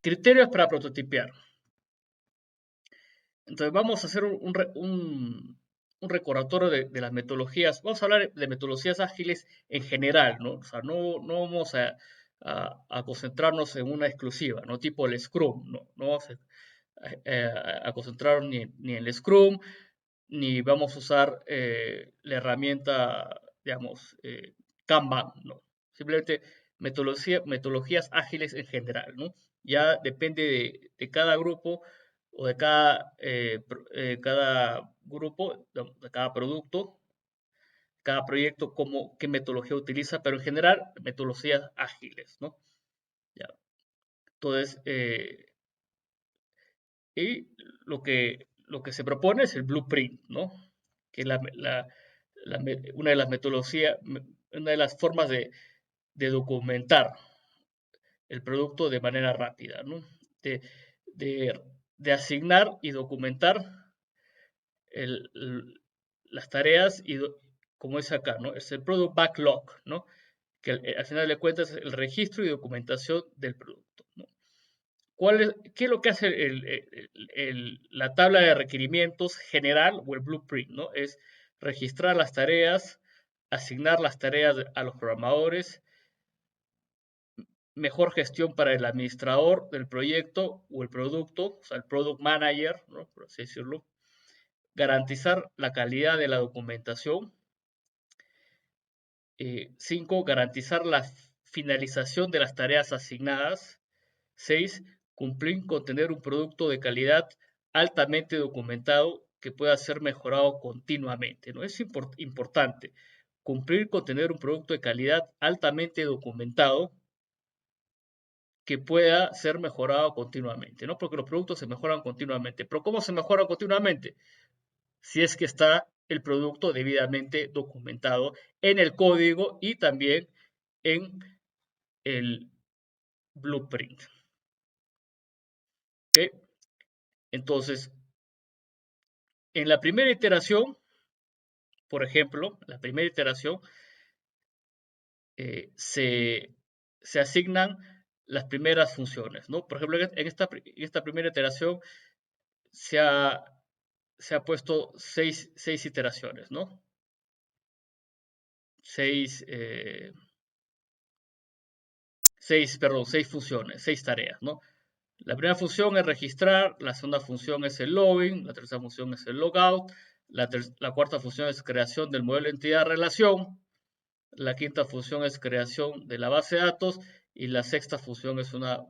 Criterios para prototipear. Entonces vamos a hacer un recordatorio de las metodologías. Vamos a hablar de metodologías ágiles en general, ¿no? O sea, no vamos a concentrarnos en una exclusiva, ¿no? Tipo el Scrum, no vamos a concentrarnos ni en el Scrum, ni vamos a usar la herramienta, digamos, Kanban, ¿no? Simplemente metodologías ágiles en general, ¿no? Ya depende de cada grupo o de cada grupo, de cada producto, cada proyecto, qué metodología utiliza, pero en general, metodologías ágiles, ¿no? Ya. Entonces, y lo que se propone es el blueprint, ¿no? Que es una de las metodologías, una de las formas de documentar el producto de manera rápida, ¿no? De, de, de asignar y documentar las tareas y como es acá, ¿no? Es el product backlog, ¿no? Que al final de cuentas es el registro y documentación del producto, ¿no? ¿Qué es lo que hace la tabla de requerimientos general o el blueprint, ¿no? Es registrar las tareas, asignar las tareas a los programadores, mejor gestión para el administrador del proyecto o el producto, o sea, el product manager, ¿no? Por así decirlo, garantizar la calidad de la documentación. 5. Garantizar la finalización de las tareas asignadas. 6. Cumplir con tener un producto de calidad altamente documentado que pueda ser mejorado continuamente, ¿no? Es importante cumplir con tener un producto de calidad altamente documentado que pueda ser mejorado continuamente, ¿no? Porque los productos se mejoran continuamente. Pero ¿cómo se mejoran continuamente? Si es que está el producto debidamente documentado en el código y también en el blueprint. ¿Okay? Entonces, en la primera iteración, por ejemplo, la primera iteración se asignan las primeras funciones, ¿no? Por ejemplo, en esta primera iteración se ha puesto seis iteraciones, ¿no? Seis funciones, 6 tareas, ¿no? La primera función es registrar, la segunda función es el login, la tercera función es el logout, la cuarta función es creación del modelo entidad-relación, la quinta función es creación de la base de datos y la sexta función es una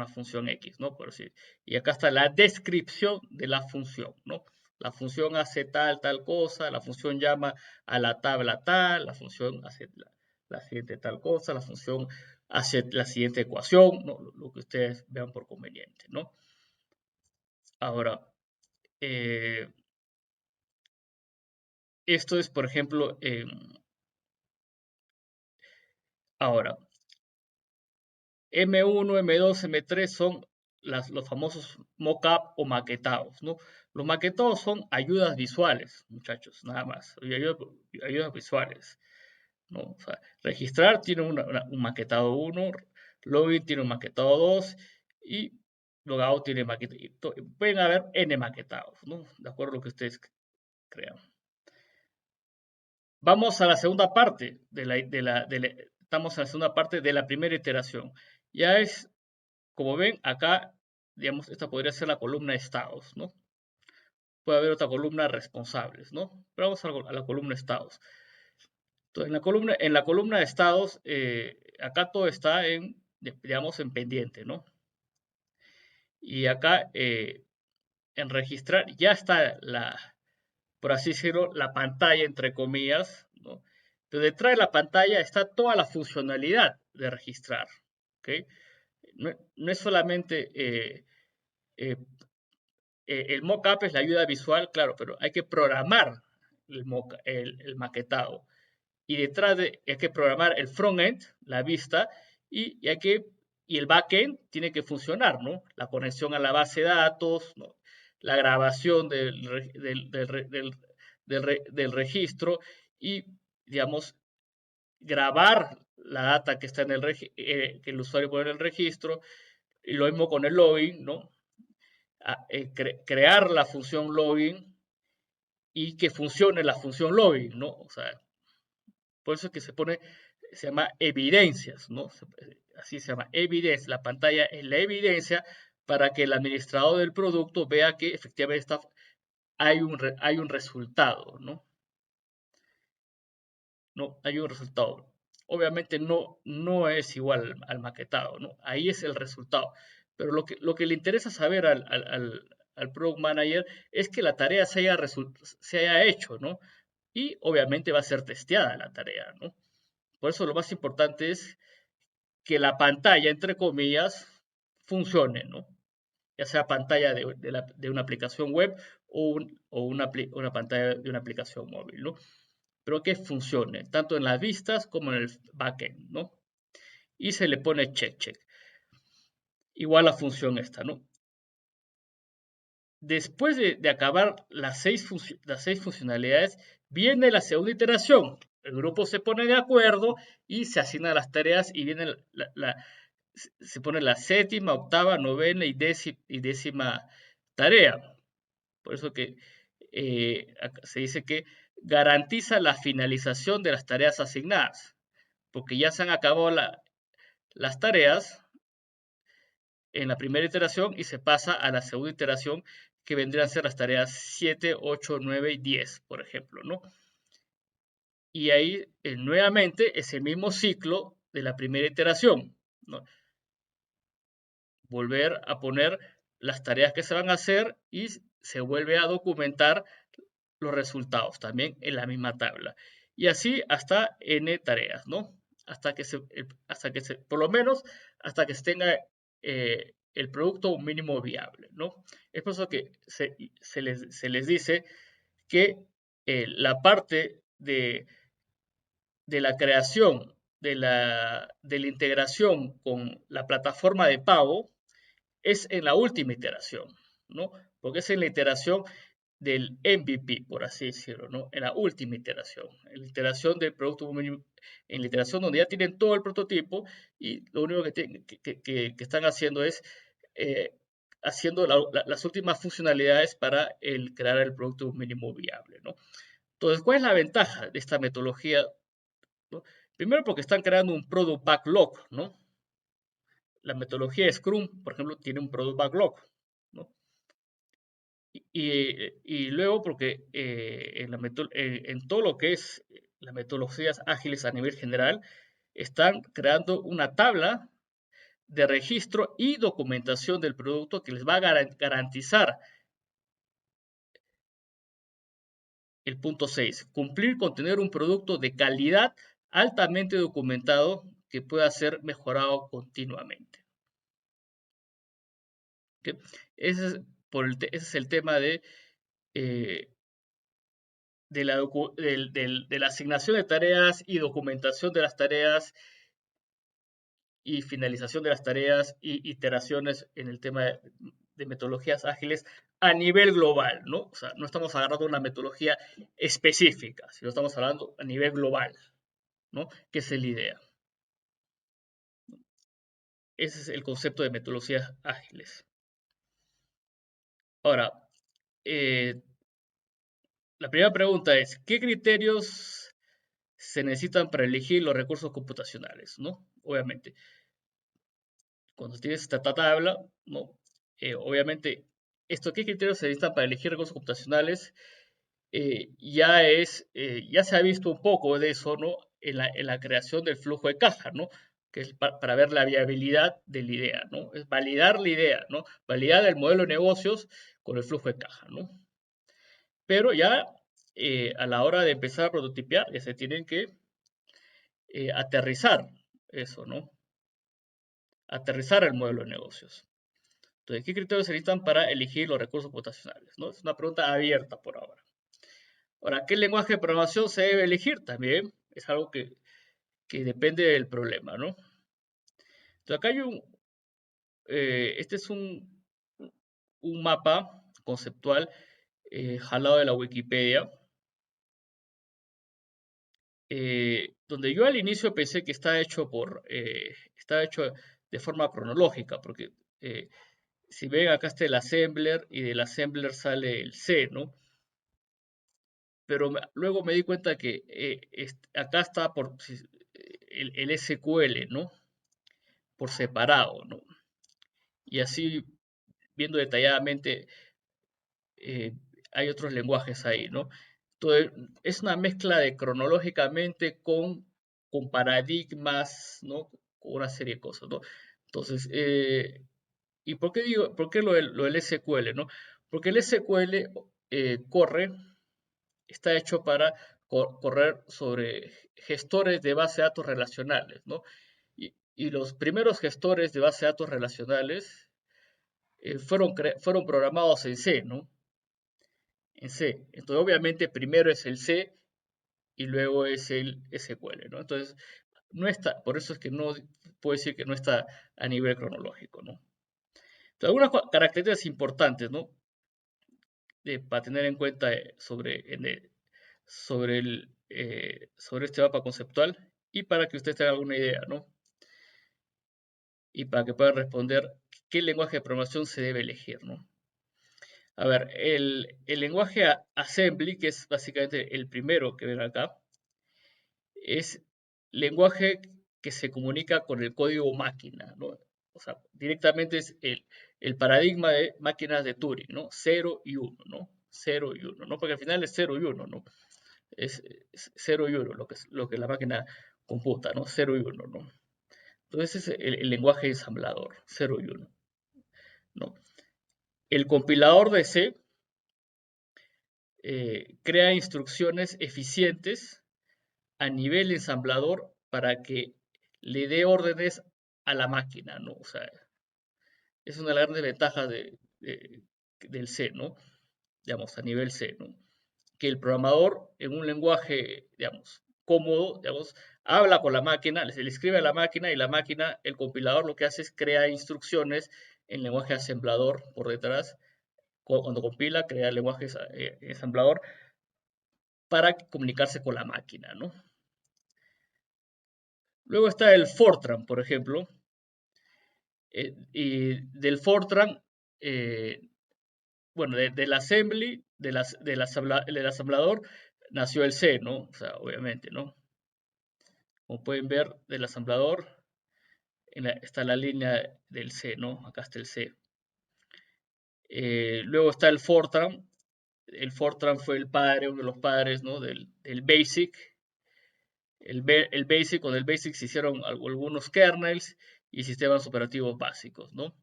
función X, ¿no? Por decir. Y acá está la descripción de la función, ¿no? La función hace tal cosa, la función llama a la tabla tal, la función hace la siguiente tal cosa, la función hace la siguiente ecuación, ¿no? Lo que ustedes vean por conveniente, ¿no? Ahora, esto es, por ejemplo, ahora, M1, M2, M3 son los famosos mock-up o maquetados, ¿no? Los maquetados son ayudas visuales, muchachos, nada más, ayudas visuales, ¿no? O sea, registrar tiene un maquetado 1, login tiene un maquetado 2 y logout tiene maquetado. Pueden haber N maquetados, ¿no? De acuerdo a lo que ustedes crean. Vamos a la segunda parte estamos en la segunda parte de la primera iteración. Ya es, como ven, acá, digamos, esta podría ser la columna estados, ¿no? Puede haber otra columna responsables, ¿no? Pero vamos a la columna estados. Entonces, en la columna de estados, acá todo está digamos, en pendiente, ¿no? Y acá, en registrar, ya está por así decirlo, la pantalla, entre comillas, ¿no? Pero detrás de la pantalla está toda la funcionalidad de registrar, ¿ok? No es solamente el mockup es la ayuda visual, claro, pero hay que programar el maquetado. Y hay que programar el front-end, la vista, y el back-end tiene que funcionar, ¿no? La conexión a la base de datos, ¿no? La grabación del registro y, digamos, grabar la data que está que el usuario pone en el registro, Y lo mismo con el login, ¿no? Crear la función login y que funcione la función login, ¿no? O sea, por eso es que se llama evidencias, ¿no? Así se llama, evidencia. La pantalla es la evidencia para que el administrador del producto vea que efectivamente hay un resultado, ¿no? No, hay un resultado. Obviamente no es igual al maquetado, ¿no? Ahí es el resultado. Pero lo que le interesa saber al Product Manager es que la tarea se haya hecho, ¿no? Y obviamente va a ser testeada la tarea, ¿no? Por eso lo más importante es que la pantalla, entre comillas, funcione, ¿no? Ya sea pantalla de una aplicación web o una pantalla de una aplicación móvil, ¿no? Pero que funcione, tanto en las vistas como en el backend, ¿no? Y se le pone check. Igual la función esta, ¿no? Después de acabar las seis funcionalidades, viene la segunda iteración. El grupo se pone de acuerdo y se asignan las tareas y viene se pone la séptima, octava, novena y décima tarea. Por eso que se dice que garantiza la finalización de las tareas asignadas, porque ya se han acabado las tareas en la primera iteración y se pasa a la segunda iteración, que vendrían a ser las tareas 7, 8, 9 y 10, por ejemplo, ¿no? Y ahí nuevamente ese mismo ciclo de la primera iteración, ¿no? Volver a poner las tareas que se van a hacer y se vuelve a documentar los resultados también en la misma tabla. Y así hasta n tareas, ¿no? Por lo menos hasta que se tenga el producto mínimo viable, ¿no? Es por eso que se les dice que la parte de la creación, de la integración con la plataforma de pago, es en la última iteración, ¿no? Porque es en la iteración del MVP, por así decirlo, ¿no? En la última iteración, en la iteración del producto mínimo, en la iteración donde ya tienen todo el prototipo y lo único que están haciendo es haciendo las últimas funcionalidades para crear el producto mínimo viable, ¿no? Entonces, ¿cuál es la ventaja de esta metodología? ¿No? Primero porque están creando un product backlog, ¿no? La metodología Scrum, por ejemplo, tiene un product backlog, ¿no? Y luego porque en todo lo que es las metodologías ágiles a nivel general, están creando una tabla de registro y documentación del producto que les va a garantizar el punto 6, cumplir con tener un producto de calidad altamente documentado que pueda ser mejorado continuamente. ¿Okay? Ese es el tema eh, de la asignación de tareas y documentación de las tareas y finalización de las tareas y iteraciones en el tema de metodologías ágiles a nivel global, ¿no? O sea, no estamos agarrando una metodología específica, sino estamos hablando a nivel global, ¿no? Que es la idea. Ese es el concepto de metodologías ágiles. Ahora, la primera pregunta es, ¿qué criterios se necesitan para elegir los recursos computacionales? ¿No? Obviamente, cuando tienes esta tabla, ¿no? Obviamente, ¿qué criterios se necesitan para elegir recursos computacionales? Ya se ha visto un poco de eso, ¿no? En la creación del flujo de caja, ¿no? Que es para ver la viabilidad de la idea, ¿no? Es validar la idea, ¿no? Validar el modelo de negocios con el flujo de caja, ¿no? Pero ya a la hora de empezar a prototipiar, ya se tienen que aterrizar eso, ¿no? Aterrizar el modelo de negocios. Entonces, ¿qué criterios se necesitan para elegir los recursos computacionales? ¿No? Es una pregunta abierta por ahora. Ahora, ¿qué lenguaje de programación se debe elegir? También es algo que depende del problema, ¿no? Entonces, acá este es un mapa conceptual jalado de la Wikipedia, donde yo al inicio pensé que está hecho de forma cronológica, porque Si ven, acá está el assembler y del assembler sale el C, ¿no? Pero luego me di cuenta que acá está el SQL, ¿no? Por separado, ¿no? Y así, viendo detalladamente, eh, hay otros lenguajes ahí, ¿no? Entonces, es una mezcla de cronológicamente con paradigmas, ¿no? Con una serie de cosas, ¿no? Entonces, ¿y por qué lo del SQL, ¿no? Porque el SQL está hecho para correr sobre gestores de base de datos relacionales, ¿no? Y los primeros gestores de base de datos relacionales fueron programados en C, ¿no? En C. Entonces, obviamente, primero es el C y luego es el SQL, ¿no? Entonces, no está, por eso es que no puedo decir que no está a nivel cronológico, ¿no? Entonces, algunas características importantes, ¿no? Para tener en cuenta sobre este mapa conceptual y para que usted tenga alguna idea, ¿no? Y para que pueda responder qué lenguaje de programación se debe elegir, ¿no? A ver, el lenguaje assembly, que es básicamente el primero que ven acá, es lenguaje que se comunica con el código máquina, ¿no? O sea, directamente es el paradigma de máquinas de Turing, ¿no? 0 y 1, ¿no? 0 y 1, ¿no? Porque al final es 0 y 1, ¿no? Es 0 y 1 lo que la máquina computa, ¿no? 0 y 1, ¿no? Entonces es el lenguaje ensamblador, 0 y 1, ¿no? El compilador de C crea instrucciones eficientes a nivel ensamblador para que le dé órdenes a la máquina, ¿no? O sea, es una de las grandes ventajas del C, ¿no? Digamos, a nivel C, ¿no? Que el programador en un lenguaje, digamos, cómodo, digamos, habla con la máquina, se le escribe a la máquina y la máquina, el compilador lo que hace es crear instrucciones en lenguaje asemblador por detrás. Cuando compila, crea el lenguaje ensamblador para comunicarse con la máquina, ¿no? Luego está el Fortran, por ejemplo, y del Fortran, bueno, del assembly, del asamblador, nació el C, ¿no? O sea, obviamente, ¿no? Como pueden ver, del asamblador está la línea del C, ¿no? Acá está el C. Luego está el Fortran. El Fortran fue uno de los padres, ¿no? del BASIC. El BASIC, con el BASIC se hicieron algunos kernels y sistemas operativos básicos, ¿no?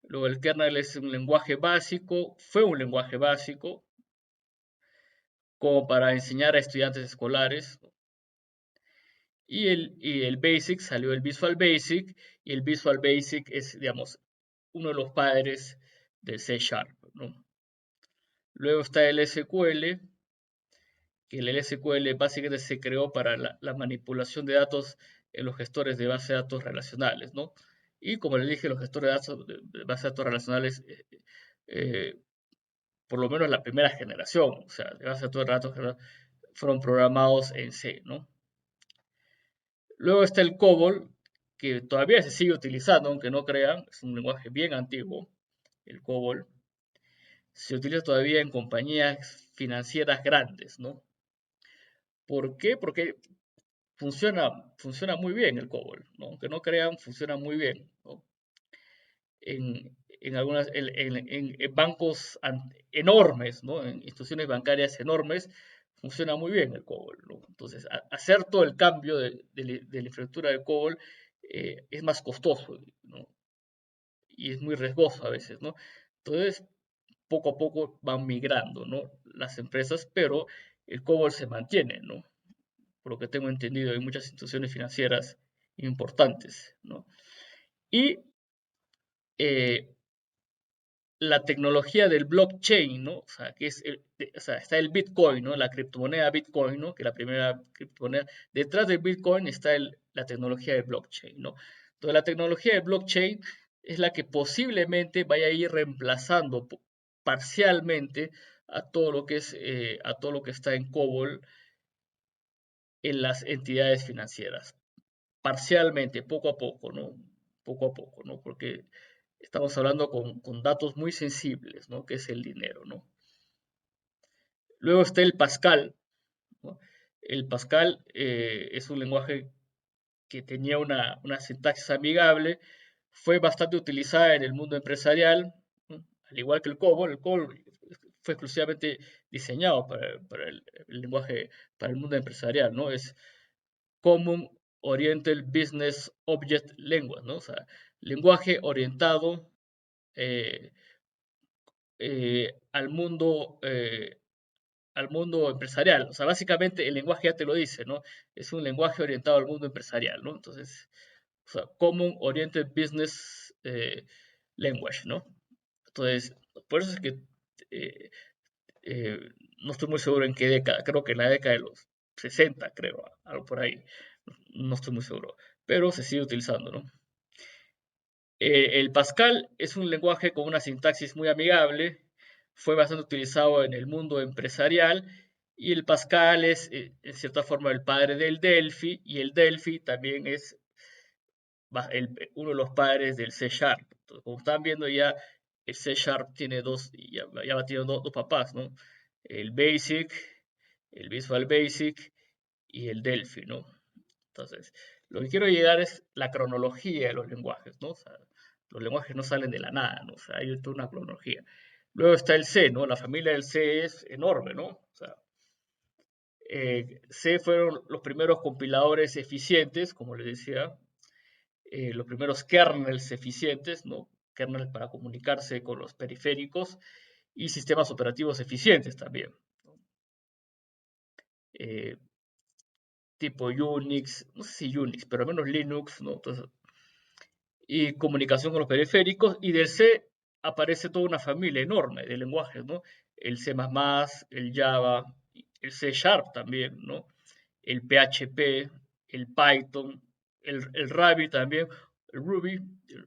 Luego el kernel es un lenguaje básico, fue un lenguaje básico, como para enseñar a estudiantes escolares. Y el Basic, salió el Visual Basic, y el Visual Basic es, digamos, uno de los padres del C Sharp, ¿no? Luego está el SQL, que el SQL básicamente se creó para la manipulación de datos en los gestores de base de datos relacionales, ¿no? Y como les dije, los gestores de base de datos relacionales, eh, por lo menos la primera generación, o sea, de base de datos fueron programados en C, ¿no? Luego está el COBOL, que todavía se sigue utilizando, aunque no crean, es un lenguaje bien antiguo, el COBOL. Se utiliza todavía en compañías financieras grandes, ¿no? ¿Por qué? Porque funciona muy bien el COBOL, ¿no? Aunque no crean, funciona muy bien, ¿no? En bancos enormes, ¿no? En instituciones bancarias enormes, funciona muy bien el COBOL, ¿no? Entonces, hacer todo el cambio de la infraestructura de COBOL es más costoso, ¿no? Y es muy riesgoso a veces, ¿no? Entonces, poco a poco van migrando, ¿no? Las empresas, pero el COBOL se mantiene, ¿no? Por lo que tengo entendido, hay muchas instituciones financieras importantes, ¿no? Y eh, la tecnología del blockchain, ¿no? O sea, o sea, está el Bitcoin, ¿no? La criptomoneda Bitcoin, ¿no? Que la primera criptomoneda. Detrás del Bitcoin está la tecnología de blockchain, ¿no? Entonces, la tecnología de blockchain es la que posiblemente vaya a ir reemplazando parcialmente a todo lo que está en COBOL en las entidades financieras. Parcialmente, poco a poco, ¿no? Poco a poco, ¿no? Porque Estamos hablando con datos muy sensibles, ¿no? Que es el dinero, ¿no? Luego está el Pascal, ¿no? El Pascal es un lenguaje que tenía una sintaxis amigable, fue bastante utilizada en el mundo empresarial, ¿no? Al igual que el COBOL fue exclusivamente diseñado para el lenguaje, para el mundo empresarial, ¿no? Es Common Oriented Business Object Language, ¿no? O sea, lenguaje orientado eh, al al mundo empresarial. O sea, básicamente el lenguaje ya te lo dice, ¿no? Es un lenguaje orientado al mundo empresarial, ¿no? Entonces, o sea, Common Oriented Business Language, ¿no? Entonces, por eso es que eh, no estoy muy seguro en qué década, creo que en la década de los 60, creo, algo por ahí, no estoy muy seguro, pero se sigue utilizando, ¿no? El Pascal es un lenguaje con una sintaxis muy amigable, fue bastante utilizado en el mundo empresarial y el Pascal es en cierta forma el padre del Delphi y el Delphi también es uno de los padres del C Sharp. Entonces, como están viendo ya, el C Sharp tiene ya va teniendo dos papás, ¿no? El Basic, el Visual Basic y el Delphi, ¿no? Entonces, lo que quiero llegar es la cronología de los lenguajes, ¿no? O sea, los lenguajes no salen de la nada, ¿no? O sea, hay toda una cronología. Luego está el C, ¿no? La familia del C es enorme, ¿no? O sea, C fueron los primeros compiladores eficientes, como les decía, los primeros kernels eficientes, ¿no? Kernels para comunicarse con los periféricos y sistemas operativos eficientes también, ¿no? Eh, tipo Unix, no sé si Unix, pero al menos Linux, ¿no? Entonces, y comunicación con los periféricos, y del C aparece toda una familia enorme de lenguajes, ¿no? El C++, el Java, el C Sharp también, ¿no? El PHP, el Python, el Ruby también, el Ruby,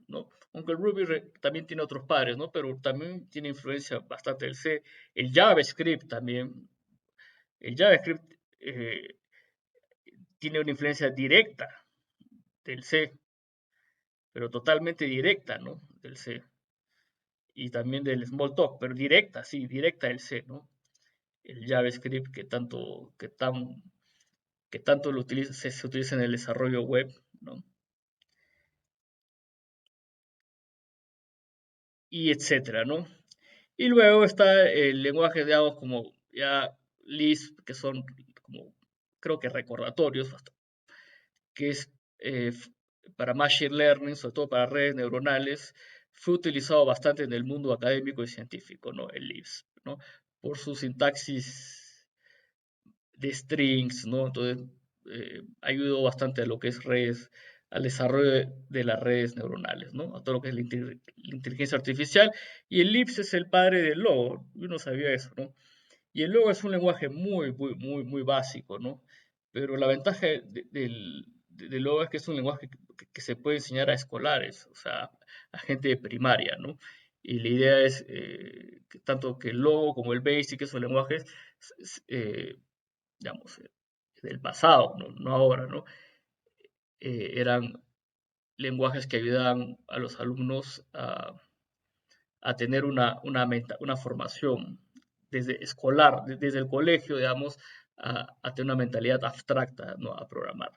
¿no? Aunque el Ruby también tiene otros padres, ¿no? Pero también tiene influencia bastante del C. El JavaScript también. El JavaScript tiene una influencia directa del C, pero totalmente directa, ¿no? Del C. Y también del Smalltalk, pero directa, sí, directa del C, ¿no? El JavaScript que tanto se utiliza en el desarrollo web, ¿no? Y etcétera, ¿no? Y luego está el lenguaje, digamos, como ya Lisp, que son como, creo que recordatorios, que es para Machine Learning, sobre todo para redes neuronales, fue utilizado bastante en el mundo académico y científico, ¿no? El Lisp, ¿no? Por su sintaxis de strings, ¿no? Entonces, ayudó bastante a lo que es redes, al desarrollo de las redes neuronales, ¿no? A todo lo que es la inteligencia artificial. Y el Lisp es el padre del Logo, yo no sabía eso, ¿no? Y el Logo es un lenguaje muy básico, ¿no? Pero la ventaja del Logo es que es un lenguaje que se puede enseñar a escolares, o sea, a gente de primaria, ¿no? Y la idea es que tanto que el Logo como el Basic, esos lenguajes, digamos, del pasado, no ahora, ¿no? Eran lenguajes que ayudaban a los alumnos a tener una formación desde escolar, desde el colegio, digamos, a tener una mentalidad abstracta, ¿no? A programar.